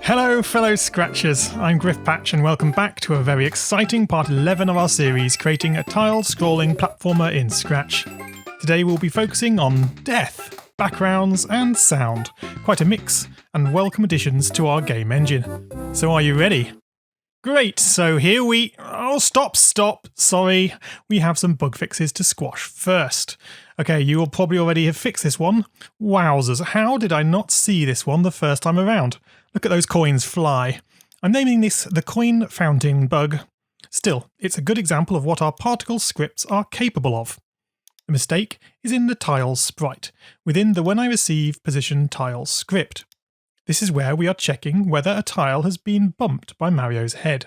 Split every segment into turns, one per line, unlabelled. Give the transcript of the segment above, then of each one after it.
Hello fellow Scratchers, I'm Griffpatch and welcome back to a very exciting part 11 of our series creating a tiled-scrolling platformer in Scratch. Today we'll be focusing on death, backgrounds and sound, quite a mix and welcome additions to our game engine. So are you ready? Great, so here stop, sorry, we have some bug fixes to squash first. Okay, you will probably already have fixed this one. Wowzers, how did I not see this one the first time around? Look at those coins fly. I'm naming this the coin fountain bug. Still, it's a good example of what our particle scripts are capable of. The mistake is in the tiles sprite, within the when I receive position tiles script. This is where we are checking whether a tile has been bumped by Mario's head.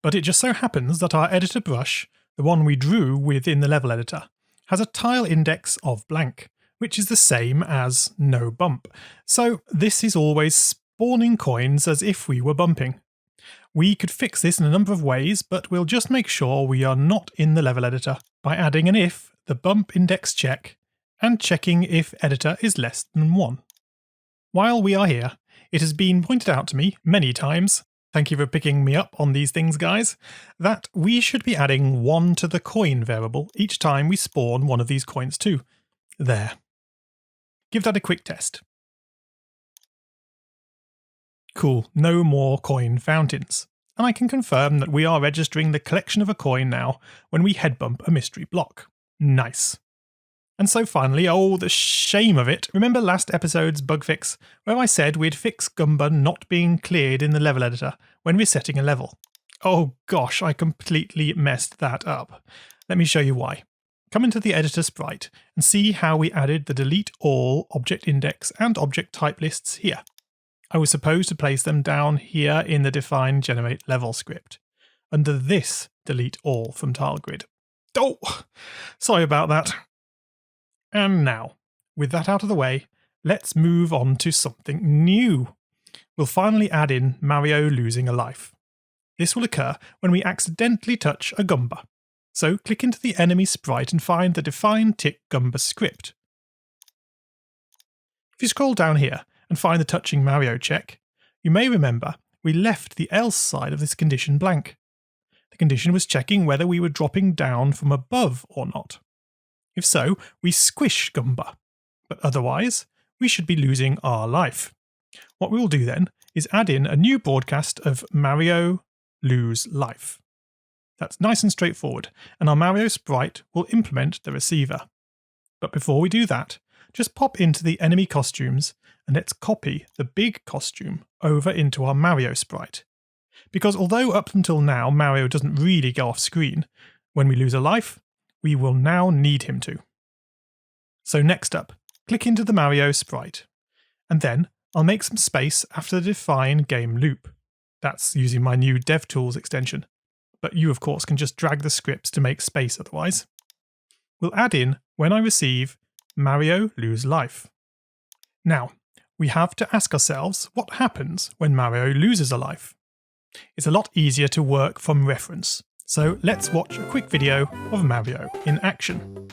But it just so happens that our editor brush, the one we drew within the level editor, has a tile index of blank, which is the same as no bump. So this is always spawning coins as if we were bumping. We could fix this in a number of ways, but we'll just make sure we are not in the level editor by adding an if, the bump index check, and checking if editor is less than 1. While we are here, it has been pointed out to me many times, thank you for picking me up on these things guys, that we should be adding 1 to the coin variable each time we spawn one of these coins too. There. Give that a quick test. Cool, no more coin fountains. And I can confirm that we are registering the collection of a coin now when we head bump a mystery block. Nice. And so finally, oh the shame of it, remember last episode's bug fix where I said we'd fix Gumba not being cleared in the level editor when resetting a level? Oh gosh, I completely messed that up. Let me show you why. Come into the editor sprite and see how we added the delete all object index and object type lists here. I was supposed to place them down here in the define generate level script, under this delete all from tile grid. Oh, sorry about that. And now, with that out of the way, let's move on to something new. We'll finally add in Mario losing a life. This will occur when we accidentally touch a Gumba. So click into the enemy sprite and find the define tick Gumba script. If you scroll down here and find the touching Mario check, you may remember we left the else side of this condition blank. The condition was checking whether we were dropping down from above or not. If so, we squish Gumba, but otherwise, we should be losing our life. What we will do then is add in a new broadcast of Mario lose life. That's nice and straightforward, and our Mario sprite will implement the receiver. But before we do that, just pop into the enemy costumes and let's copy the big costume over into our Mario sprite. Because although up until now Mario doesn't really go off screen, when we lose a life, we will now need him to. So next up, click into the Mario sprite, and then I'll make some space after the define game loop. That's using my new DevTools extension, but you of course can just drag the scripts to make space otherwise. We'll add in when I receive Mario lose life. Now, we have to ask ourselves what happens when Mario loses a life. It's a lot easier to work from reference. So let's watch a quick video of Mario in action.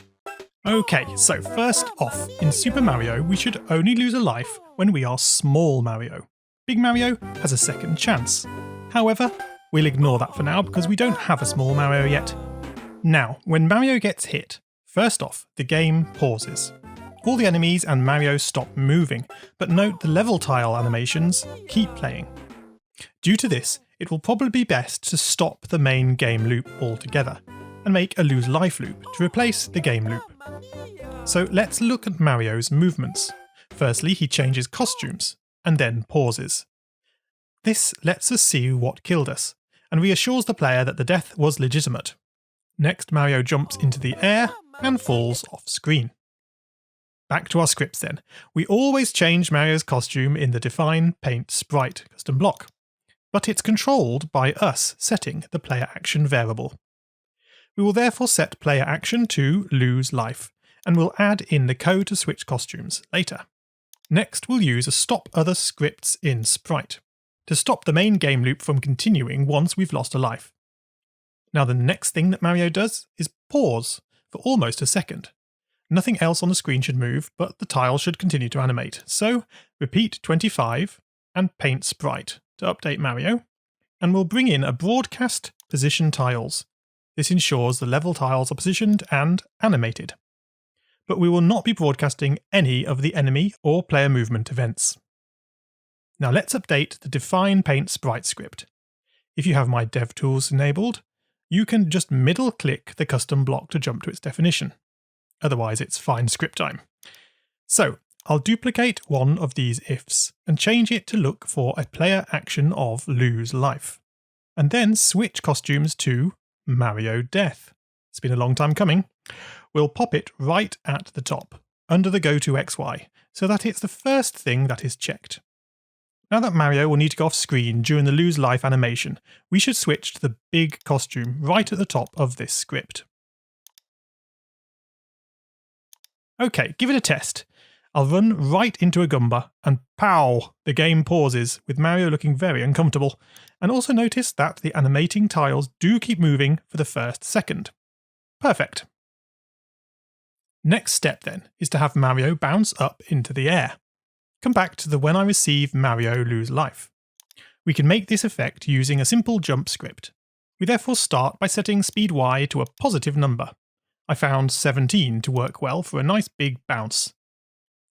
Okay, so first off, in Super Mario we should only lose a life when we are small Mario. Big Mario has a second chance. However, we'll ignore that for now because we don't have a small Mario yet. Now, when Mario gets hit, first off, the game pauses. All the enemies and Mario stop moving, but note the level tile animations keep playing. Due to this, it will probably be best to stop the main game loop altogether and make a lose life loop to replace the game loop. So let's look at Mario's movements. Firstly, he changes costumes and then pauses. This lets us see what killed us and reassures the player that the death was legitimate. Next, Mario jumps into the air and falls off screen. Back to our scripts then. We always change Mario's costume in the define paint sprite custom block, but it's controlled by us setting the player action variable. We will therefore set player action to lose life, and we'll add in the code to switch costumes later. Next, we'll use a stop other scripts in sprite to stop the main game loop from continuing once we've lost a life. Now the next thing that Mario does is pause for almost a second. Nothing else on the screen should move, but the tile should continue to animate. So repeat 25 and paint sprite to update Mario, and we'll bring in a broadcast position tiles. This ensures the level tiles are positioned and animated. But we will not be broadcasting any of the enemy or player movement events. Now let's update the Define Paint Sprite script. If you have my DevTools enabled, you can just middle-click the custom block to jump to its definition. Otherwise, it's fine script time. So I'll duplicate one of these ifs and change it to look for a player action of lose life, and then switch costumes to Mario Death. It's been a long time coming. We'll pop it right at the top, under the Go to XY, so that it's the first thing that is checked. Now that Mario will need to go off screen during the lose life animation, we should switch to the big costume right at the top of this script. Okay, give it a test. I'll run right into a Goomba and pow, the game pauses with Mario looking very uncomfortable. And also notice that the animating tiles do keep moving for the first second. Perfect. Next step then is to have Mario bounce up into the air. Come back to the when I receive Mario lose life. We can make this effect using a simple jump script. We therefore start by setting speed Y to a positive number. I found 17 to work well for a nice big bounce.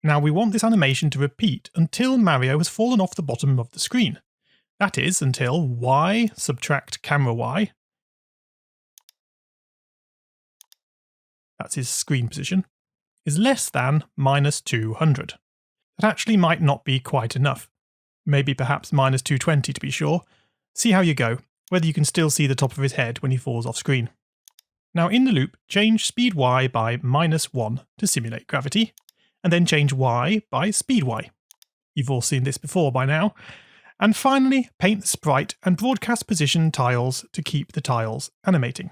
Now we want this animation to repeat until Mario has fallen off the bottom of the screen. That is, until Y subtract camera Y, that's his screen position, is less than minus 200. That actually might not be quite enough. Maybe perhaps minus 220 to be sure. See how you go, whether you can still see the top of his head when he falls off screen. Now in the loop, change speed Y by -1 to simulate gravity, and then change Y by speed Y. You've all seen this before by now. And finally, paint the sprite and broadcast position tiles to keep the tiles animating.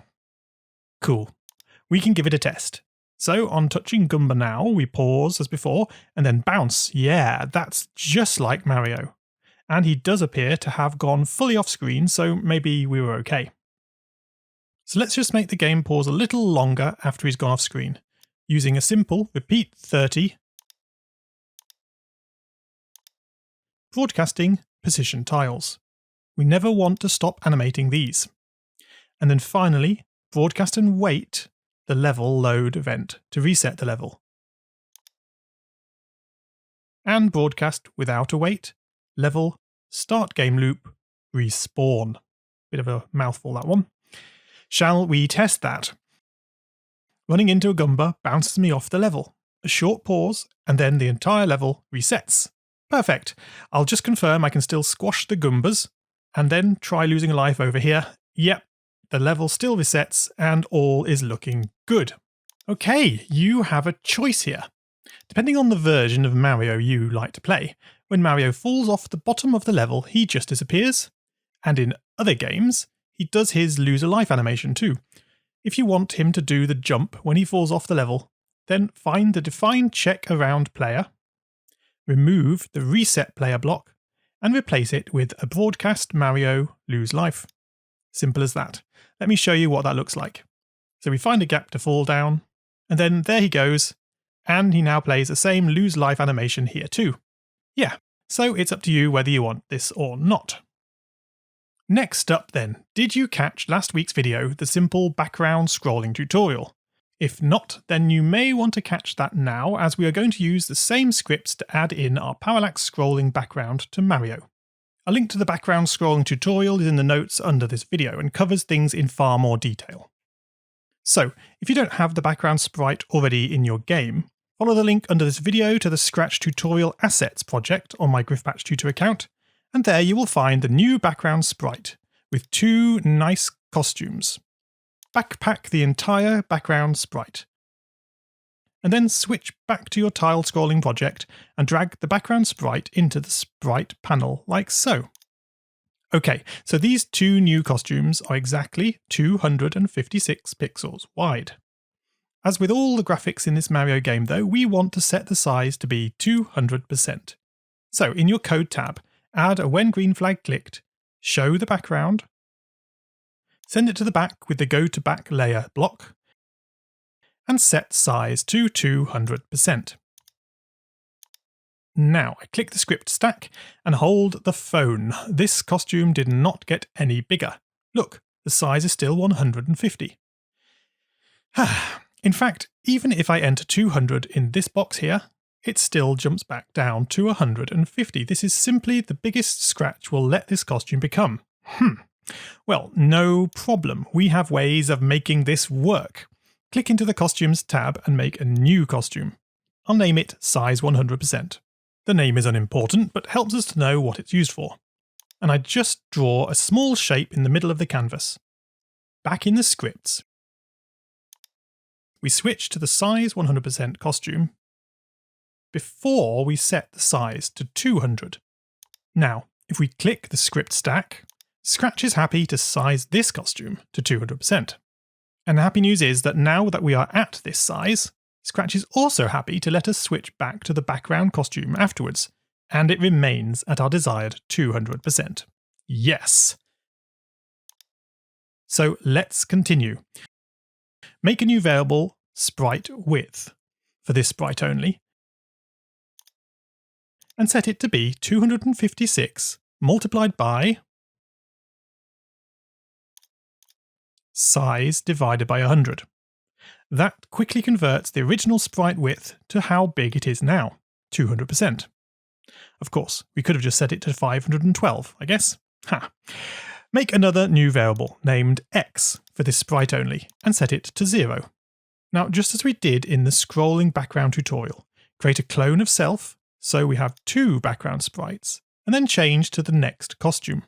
Cool. We can give it a test. So on touching Goomba now, we pause as before, and then bounce. Yeah, that's just like Mario. And he does appear to have gone fully off screen, so maybe we were okay. So let's just make the game pause a little longer after he's gone off screen, using a simple repeat 30, broadcasting position tiles. We never want to stop animating these. And then finally, broadcast and wait the level load event to reset the level. And broadcast without a wait, level, start game loop, respawn. Bit of a mouthful, that one. Shall we test that? Running into a Goomba bounces me off the level. A short pause, and then the entire level resets. Perfect. I'll just confirm I can still squash the Goombas, and then try losing a life over here. Yep, the level still resets, and all is looking good. Okay, you have a choice here. Depending on the version of Mario you like to play, when Mario falls off the bottom of the level, he just disappears. And in other games, he does his lose a life animation too. If you want him to do the jump when he falls off the level, then find the define check around player, remove the reset player block, and replace it with a broadcast Mario lose life. Simple as that. Let me show you what that looks like. So we find a gap to fall down, and then there he goes, and he now plays the same lose life animation here too. Yeah, so it's up to you whether you want this or not. Next up then, did you catch last week's video, the simple background scrolling tutorial? If not, then you may want to catch that now, as we are going to use the same scripts to add in our parallax scrolling background to Mario. A link to the background scrolling tutorial is in the notes under this video and covers things in far more detail. So, if you don't have the background sprite already in your game, follow the link under this video to the Scratch Tutorial Assets project on my Griffpatch Tutor account, and there you will find the new background sprite with 2 nice costumes. Backpack the entire background sprite. And then switch back to your tile scrolling project and drag the background sprite into the sprite panel like so. Okay, so these 2 new costumes are exactly 256 pixels wide. As with all the graphics in this Mario game though, we want to set the size to be 200%. So in your code tab, add a when green flag clicked, show the background, send it to the back with the go to back layer block, and set size to 200%. Now I click the script stack and hold the phone. This costume did not get any bigger. Look, the size is still 150. In fact, even if I enter 200 in this box here, it still jumps back down to 150. This is simply the biggest Scratch will let this costume become. Well, no problem. We have ways of making this work. Click into the Costumes tab and make a new costume. I'll name it Size 100%. The name is unimportant, but helps us to know what it's used for. And I just draw a small shape in the middle of the canvas. Back in the scripts, we switch to the Size 100% costume before we set the size to 200. Now, if we click the script stack, Scratch is happy to size this costume to 200%. And the happy news is that now that we are at this size, Scratch is also happy to let us switch back to the background costume afterwards, and it remains at our desired 200%. Yes! So let's continue. Make a new variable, sprite width, for this sprite only, and set it to be 256 multiplied by size divided by 100. That quickly converts the original sprite width to how big it is now, 200%. Of course, we could have just set it to 512, I guess. Make another new variable named x for this sprite only and set it to 0. Now, just as we did in the scrolling background tutorial, create a clone of self so we have 2 background sprites, and then change to the next costume.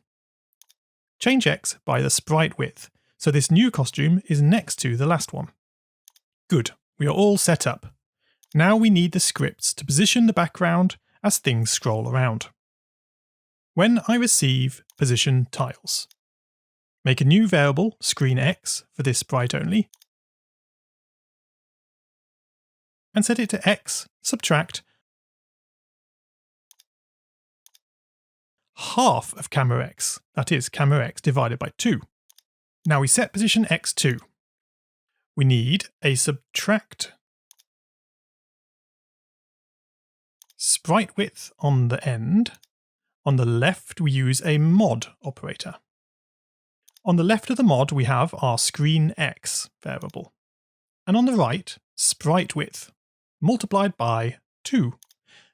Change x by the sprite width, so this new costume is next to the last one. Good, we are all set up. Now we need the scripts to position the background as things scroll around. When I receive position tiles, make a new variable, screen x, for this sprite only, and set it to x, subtract half of camera x, that is camera x divided by 2. Now we set position x to. We need a subtract sprite width on the end. On the left, we use a mod operator. On the left of the mod, we have our screen x variable. And on the right, sprite width multiplied by 2.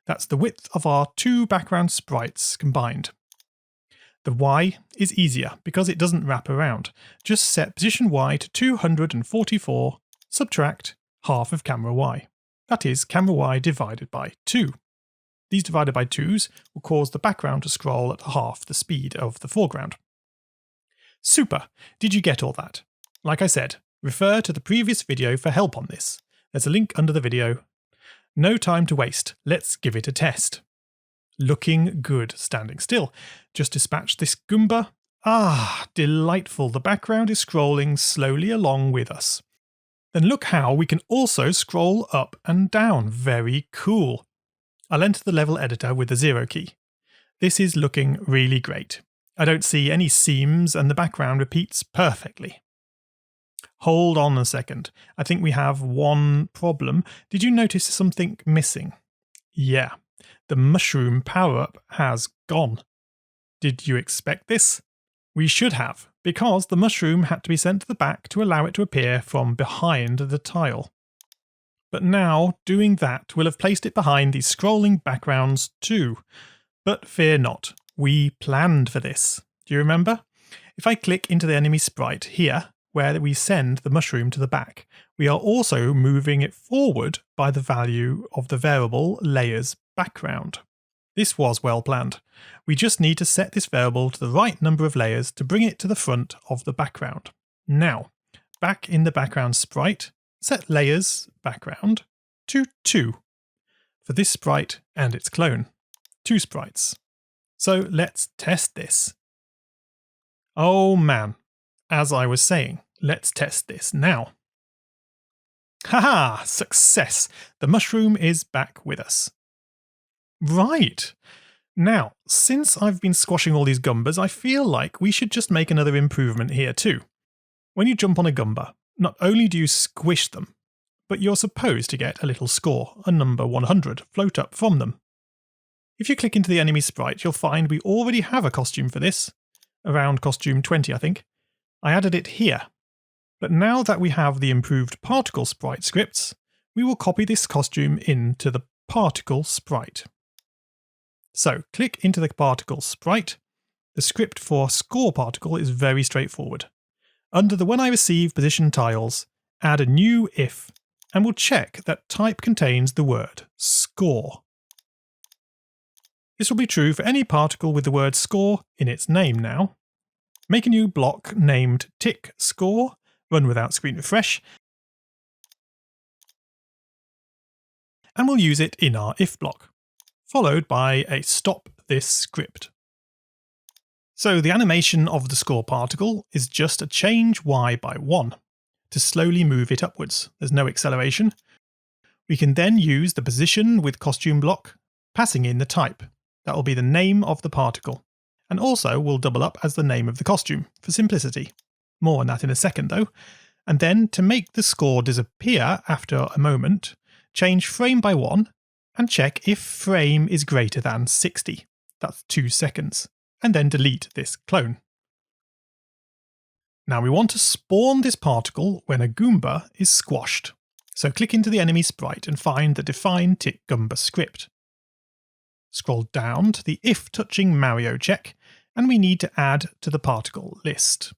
That's the width of our 2 background sprites combined. The y is easier because it doesn't wrap around. Just set position y to 244, subtract half of camera y. That is camera y divided by 2. These divided by 2s will cause the background to scroll at half the speed of the foreground. Super! Did you get all that? Like I said, refer to the previous video for help on this. There's a link under the video. No time to waste. Let's give it a test. Looking good standing still. Just dispatch this Goomba. Delightful. The background is scrolling slowly along with us. Then look how we can also scroll up and down. Very cool. I'll enter the level editor with the 0 key. This is looking really great. I don't see any seams and the background repeats perfectly. Hold on a second. I think we have one problem. Did you notice something missing? Yeah, the mushroom power-up has gone. Did you expect this? We should have, because the mushroom had to be sent to the back to allow it to appear from behind the tile. But now, doing that will have placed it behind these scrolling backgrounds too. But fear not, we planned for this. Do you remember? If I click into the enemy sprite here, where we send the mushroom to the back, we are also moving it forward by the value of the variable layers background. This was well planned. We just need to set this variable to the right number of layers to bring it to the front of the background. Now, back in the background sprite, set layers background to 2 for this sprite and its clone. 2 sprites. So let's test this. Oh man, as I was saying, let's test this now. Haha, success! The mushroom is back with us. Right. Now, since I've been squashing all these Goombas, I feel like we should just make another improvement here too. When you jump on a Goomba, not only do you squish them, but you're supposed to get a little score, a number 100, float up from them. If you click into the enemy sprite, you'll find we already have a costume for this, around costume 20 I think. I added it here. But now that we have the improved particle sprite scripts, we will copy this costume into the particle sprite. So click into the particle sprite. The script for score particle is very straightforward. Under the when I receive position tiles, add a new if, and we'll check that type contains the word score. This will be true for any particle with the word score in its name now. Make a new block named tick score, run without screen refresh, and we'll use it in our if block, followed by a stop this script. So the animation of the score particle is just a change y by 1 to slowly move it upwards. There's no acceleration. We can then use the position with costume block, passing in the type. That will be the name of the particle, and also will double up as the name of the costume for simplicity. More on that in a second though. And then to make the score disappear after a moment, change frame by 1 and check if frame is greater than 60. That's 2 seconds. And then delete this clone. Now we want to spawn this particle when a Goomba is squashed. So click into the enemy sprite and find the define tick Goomba script. Scroll down to the if touching Mario check, and we need to add to the particle list.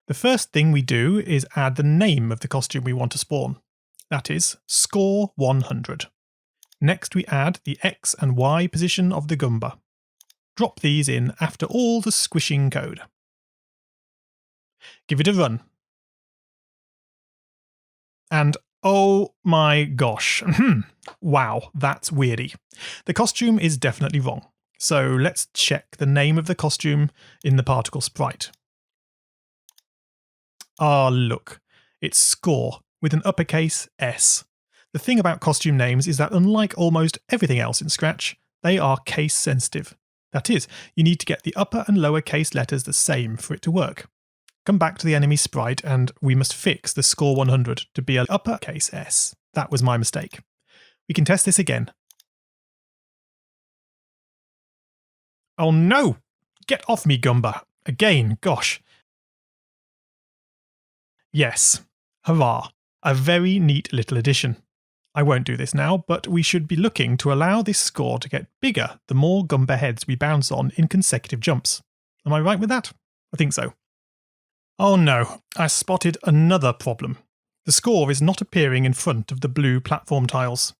The first thing we do is add the name of the costume we want to spawn. That is score 100. Next we add the X and Y position of the Goomba. Drop these in after all the squishing code. Give it a run. And oh my gosh, wow, that's weirdy. The costume is definitely wrong. So let's check the name of the costume in the particle sprite. Ah, look, it's score with an uppercase S. The thing about costume names is that unlike almost everything else in Scratch, they are case sensitive. That is, you need to get the upper and lower case letters the same for it to work. Come back to the enemy sprite and we must fix the score 100 to be an uppercase S. That was my mistake. We can test this again. Oh no! Get off me, Goomba! Again, gosh. Yes. Hurrah. A very neat little addition. I won't do this now, but we should be looking to allow this score to get bigger the more Goomba heads we bounce on in consecutive jumps. Am I right with that? I think so. Oh no, I spotted another problem. The score is not appearing in front of the blue platform tiles.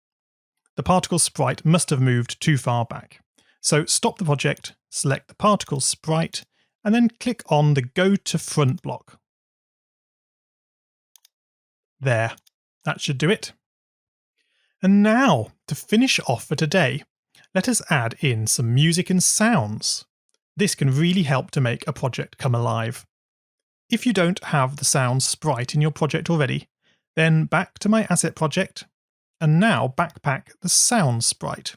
The particle sprite must have moved too far back. So stop the project, select the particle sprite, and then click on the Go to Front block. There, that should do it. And now, to finish off for today, let us add in some music and sounds. This can really help to make a project come alive. If you don't have the sounds sprite in your project already, then back to my asset project, and now backpack the sound sprite.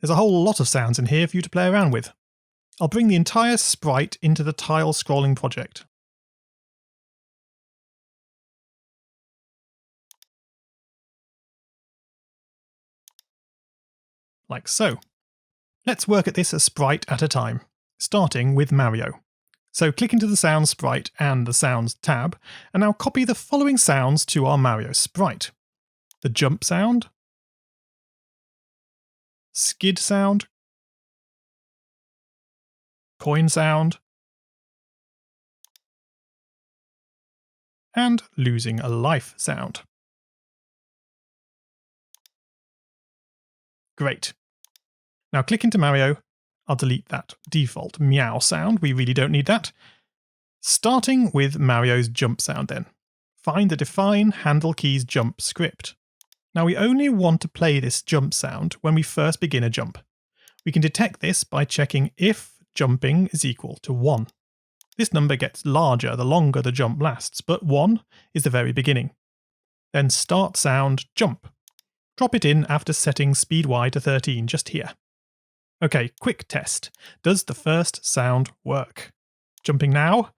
There's a whole lot of sounds in here for you to play around with. I'll bring the entire sprite into the tile scrolling project. Like so. Let's work at this a sprite at a time, starting with Mario. So click into the Sounds sprite and the Sounds tab, and now copy the following sounds to our Mario sprite. The jump sound, skid sound, coin sound, and losing a life sound. Great. Now click into Mario. I'll delete that default meow sound, we really don't need that. Starting with Mario's jump sound then. Find the define handle keys jump script. Now we only want to play this jump sound when we first begin a jump. We can detect this by checking if jumping is equal to 1. This number gets larger the longer the jump lasts, but 1 is the very beginning. Then start sound jump. Drop it in after setting speed Y to 13 just here. Okay, quick test. Does the first sound work? Jumping now.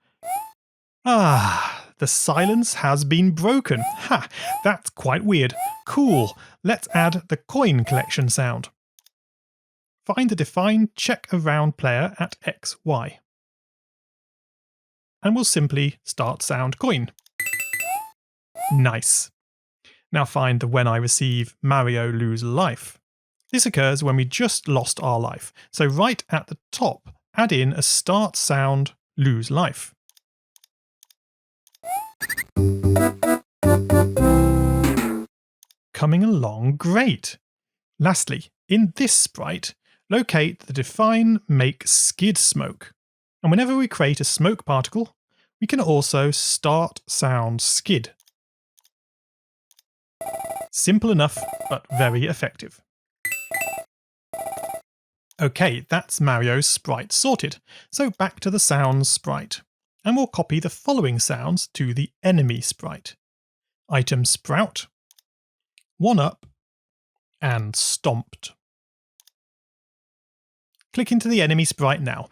Ah, the silence has been broken. Ha, that's quite weird. Cool. Let's add the coin collection sound. find the defined check around player at X, Y. And we'll simply start sound coin. Nice. Now find the when I receive Mario lose life. This occurs when we just lost our life, so right at the top, add in a start sound lose life. Coming along great. Lastly, in this sprite, locate the define make skid smoke. And whenever we create a smoke particle, we can also start sound skid. Simple enough, but very effective. Okay, that's Mario's sprite sorted. So back to the sounds sprite. And we'll copy the following sounds to the enemy sprite. Item sprout, one up, and stomped. Click into the enemy sprite now.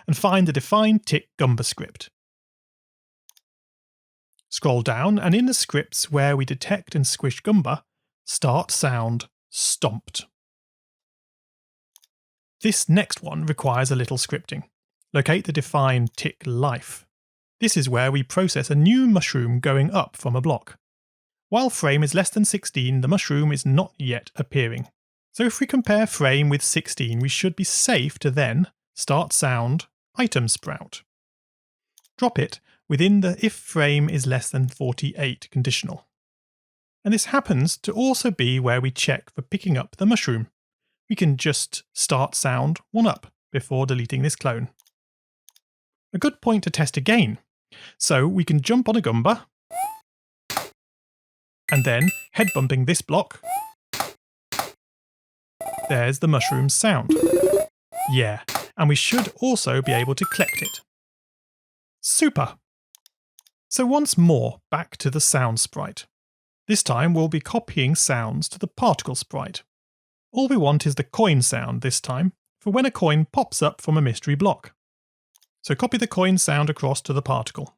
And find the define tick Gumba script. Scroll down and in the scripts where we detect and squish Gumba, start sound stomped. This next one requires a little scripting. Locate the define tick life. This is where we process a new mushroom going up from a block. While frame is less than 16, the mushroom is not yet appearing. So if we compare frame with 16, we should be safe to then start sound item sprout. Drop it within the if frame is less than 48 conditional. And this happens to also be where we check for picking up the mushroom. We can just start sound one up before deleting this clone. A good point to test again. So we can jump on a Gumba, and then head bumping this block. There's the mushroom sound. Yeah, and we should also be able to collect it. Super! So once more, back to the sound sprite. This time we'll be copying sounds to the particle sprite. All we want is the coin sound this time, for when a coin pops up from a mystery block. So copy the coin sound across to the particle.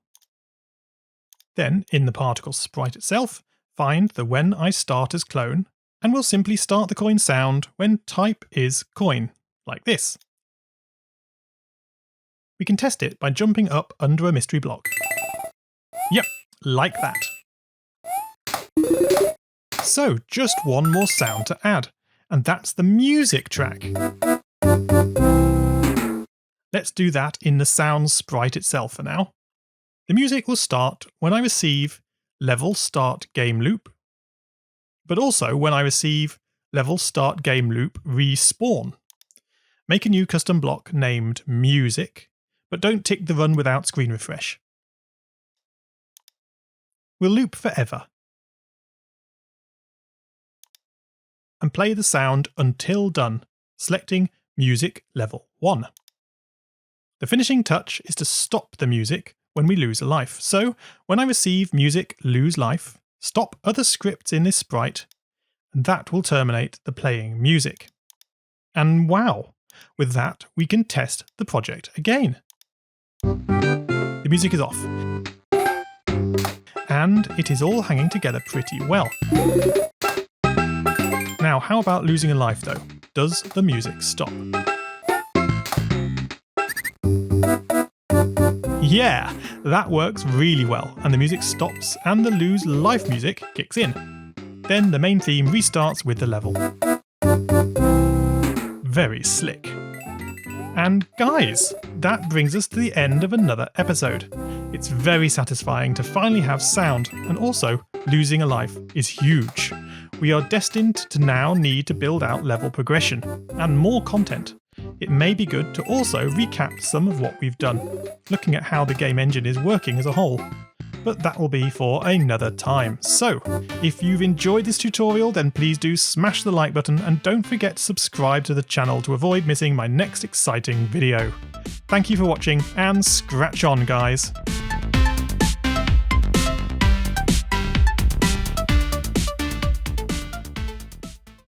Then, in the particle sprite itself, find the when I start as clone, and we'll simply start the coin sound when type is coin, like this. We can test it by jumping up under a mystery block. Yep, like that. So, just one more sound to add, and that's the music track. Let's do that in the sound sprite itself for now. The music will start when I receive level start game loop, but also when I receive level start game loop respawn. Make a new custom block named music, but don't tick the run without screen refresh. We'll loop forever. And play the sound until done, selecting music level 1. The finishing touch is to stop the music when we lose a life. So when I receive music lose life, stop other scripts in this sprite, and that will terminate the playing music. And wow, with that we can test the project again. The music is off. And it is all hanging together pretty well. Now, how about losing a life though? Does the music stop? Yeah, that works really well, and the music stops and the lose life music kicks in. Then the main theme restarts with the level. Very slick. And guys, that brings us to the end of another episode. It's very satisfying to finally have sound, and also losing a life is huge. We are destined to now need to build out level progression and more content. It may be good to also recap some of what we've done, looking at how the game engine is working as a whole. But that will be for another time. So, if you've enjoyed this tutorial, then please do smash the like button and don't forget to subscribe to the channel to avoid missing my next exciting video. Thank you for watching, and scratch on, guys!